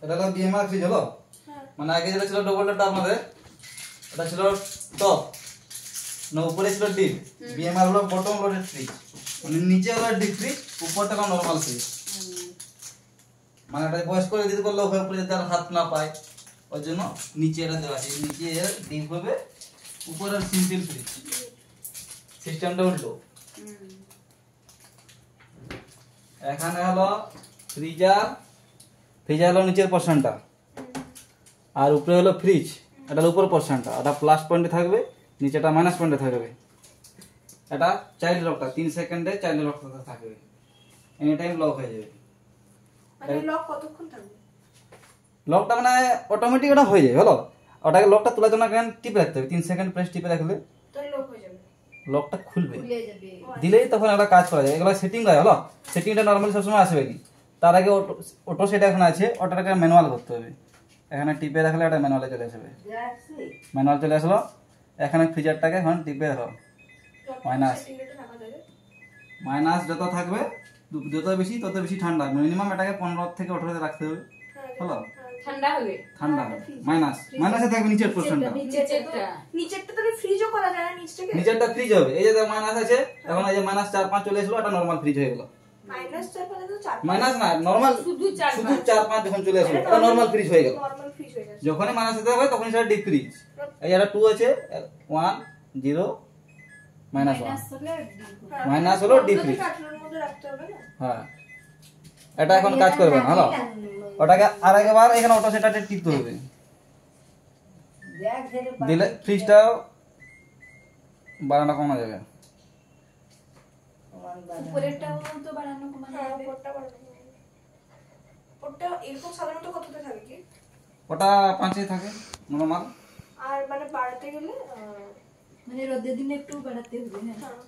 এটা হলো BMR fridge হলো। মানে আগে যেটা ছিল ডবল ডোরটা আপনাদের এটা ছিল টপ, না উপরে ছিল ডিপ। বিএমআর হলো বটম লোডেড ফ্রিজ, মানে নিচে হলো ডিপ ফ্রিজ, উপরটা হলো নরমাল ফ্রিজ। মানে এটা বয়স্ক যদি করলে উপরে যাতে হাত না পায় ওই জন্য নিচে এটা দেওয়া আছে, নিচে ডিপ হবে, উপরে সিম্পল ফ্রিজ। সিস্টেমটা উল্টো। এখানে হলো ফ্রিজার, ফ্রিজার হলো নিচের পোরশনটা, আর উপরে হলো ফ্রিজ, এটা উপর পোরশনটা, এটা প্লাস পয়েন্টে থাকবে, নিচেটা মাইনাস পয়েন্টে থাকবে। এটা চাইল্ড লকটা 3 সেকেন্ডে চাইল্ড লকটা থাকবে, এনি টাইম লক হয়ে যাবে। মানে লক কতক্ষণ থাকবে? লকটা মানে অটোমেটিক ওটা হয়ে যায় হলো। ওটাকে লকটা তোলার জন্য কেন টিপে রাখতে হবে, 3 সেকেন্ড প্রেস টিপে রাখলে তাহলে লক হয়ে যাবে, লকটা খুলবে, খুলে যাবে। দিলেই তখন একটা কাজ করা যায়। এগুলো সেটিং হয় হলো, সেটিংটা নরমালি সবসময় আসবে কি, তার আগে অটো সেট এখন আছে, ওটাকে ম্যানুয়াল করতে হবে। এখানে টিপে রাখলে এটা ম্যানুয়ালে চলে আসবে, ম্যানুয়াল চলে আসলো। এখানে ফ্রিজারটাকে এখন টিপে রাখো, মাইনাস মাইনাস যত থাকবে যত বেশি তত বেশি ঠান্ডা। মিনিমাম এটাকে 15 থেকে 18 তে রাখতে হবে হলো, ঠান্ডা হবে, ঠান্ডা হবে। মাইনাস মাইনাসে থাকবে নিচের পোরশনটা, নিচেরটা তাহলে ফ্রিজও করা যায় না নিচটাকে? নিচেরটা ফ্রিজ হবে। এই যে মাইনাস আছে, এখন এই যে মাইনাস 4-5 চলে আসলো, এটা নরমাল ফ্রিজ হয়ে গেল। মাইনাস 4 পর্যন্ত 4, মাইনাস না নরমাল, শুধু 4-5 যখন চলে আসলো এটা নরমাল ফ্রিজ হয়ে গেল। নরমাল ফ্রিজ হয়ে গেছে। যখনই মাইনাস হতে হবে তখন সেটা ডিপ ফ্রিজ। এই এটা 2 আছে, 1 0 মাইনাস 1, মাইনাস হলো ডিপ ফ্রিজ। 18 এর মধ্যে রাখতে হবে না? হ্যাঁ, এটা এখন কাজ করবে না হলো। ওটাকে আরেকবার এখানে অটো সেটাতে টিপতে হবে, দিলে ফ্রিজটা বাড়ানো কমা যাবে। উপরেরটাও তো বাড়ানো কমানো হ্যাঁ, যাবে। ওটা বাড়ানো যাবে। ওটা এরকম সাধারণত কততে থাকে কি? ওটা 5 থাকে নরমাল। আর মানে বাড়াতে গেলে মানে রোদের দিনে একটু বাড়াতে হবে। হ্যাঁ, হ্যাঁ,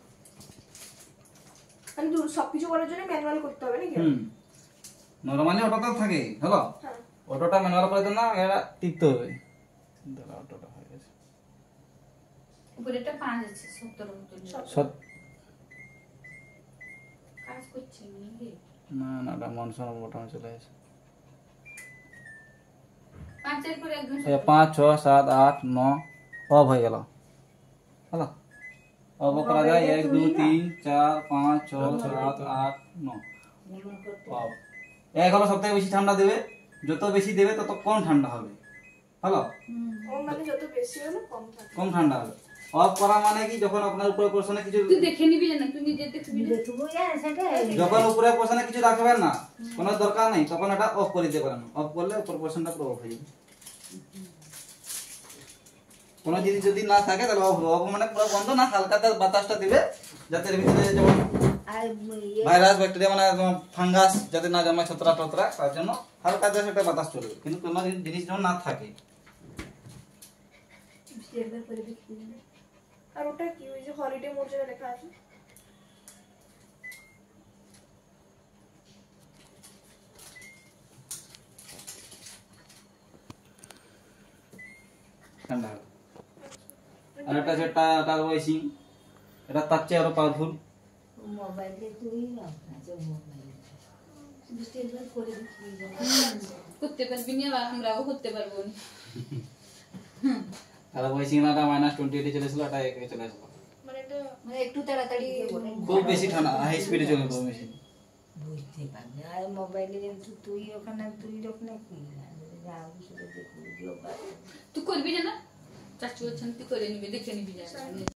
মানে সবকিছু করার জন্য ম্যানুয়াল করতে হবে নাকি? নরমালি ওটাতে থাকে হলো, হ্যাঁ, অটোটা ম্যানুয়াল করার জন্য এটা টিপতে হবে। দাঁড়া, অটোটা হয়ে গেছে। উপরেরটা 5 আছে, 70 মতো কাজ করছে নাকি? না না, এটা মনসন বটন চলে আসে। 5 এর পরে একদম 5 6 7 8 9 অফ হয়ে গেল হলো। অফ করা যায় 1 2 3 4 5 6 7 8 9 অফ। এক হলো সবথেকে বেশি ঠান্ডা দেবে, যত বেশি দেবে তত কম ঠান্ডা হবে হলো। ও মানে যত বেশি হলো কম থাকে, কম ঠান্ডা হবে। অফ করা মানে কি, যখন আপনার উপরে পোরশনে কিছু, তুই দেখে নিবি না, তুই নিজে দেখবি না। যখন উপরে পোরশনে কিছু রাখবেন না, কোনো দরকার নেই, তখন এটা অফ করে দিতে পারেন। অফ করলে উপর পোরশনটা পুরো অফ হয়ে যাবে। কোনো জিনিস যদি না থাকে তাহলে অফ, অফ মানে পুরো বন্ধ না, হালকা বাতাসটা দিবে যাতে এর ভিতরে যেমন ভাইরাস ব্যাকটেরিয়া মানে ফাঙ্গাস যাতে না জমে, ছত্রাক টত্রাক, তার জন্য হালকা একটা বাতাস চলবে। কিন্তু কোনো জিনিস যেমন না থাকে। একবার করে দেখবি না। আর ওটা কি ওই যে হলিডে মোড যেটা লেখা আছে? ঠান্ডা হবে। আর একটা আছে টার্বো এসি, এটা তার চেয়ে আরো পাওয়ারফুল। মোবাইলে তুই আছে মোবাইলে বৃষ্টি একবার করে দেখবি না। করতে পারবি না, আমরাও করতে পারবো না। আর ওই সিগনালটা -28 চলে আসলো, এটা একে চলে আসলো। মানে এটা মানে একটু তাড়াতাড়ি খুব বেশি ঠান্ডা, হাই স্পিডে চলে যাবে মেশিন। বুঝতে পারবি আর মোবাইলে কিন্তু তুই ওখানে কি যাও সেটা দেখবি তুই করবি না, চাচু আছেন, তুই করে নিবি, দেখে নিবি।